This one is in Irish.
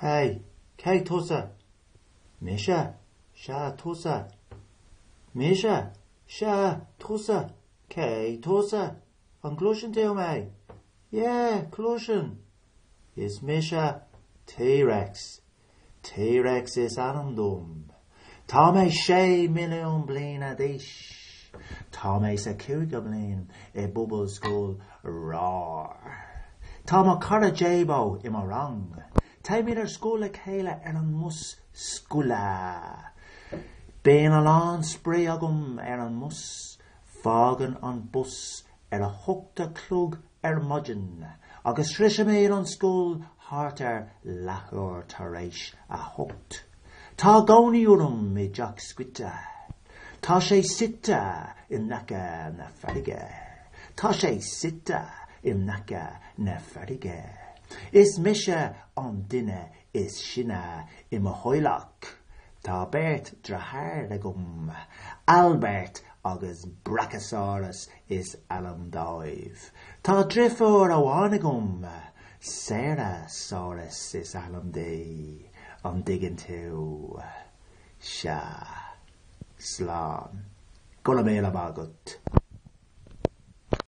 Hey, Kay Tosa. Misha, Sha Tosa. Misha, Sha Tosa. Kay Tosa. An Clushan teo me. Yeah, Clushan. Is Misha T-Rex. T-Rex is Anandum. Tame she million blina dish. Tame sa kirga blin e bubble school roar. Tama cara jabo ima rang. Tame der school a kela an mus skula. Ben alan spray agum an mus. Fagen an bus a hukta klug mudgen. Agus risha me an school harter lachor tareish a hukt. Ta goni urum me jack squitta. Ta she sitta in naka na fadige. Ta she sitta in naka na fadige. Is misha on dinner is shina in hoilak. Ta bert drahar agum. Albert agus Brachiosaurus is alam dive. Ta drifor awanagum. Sarah Saurus is alam day. I'm digging to Sha Slán. Gonna be a bagut.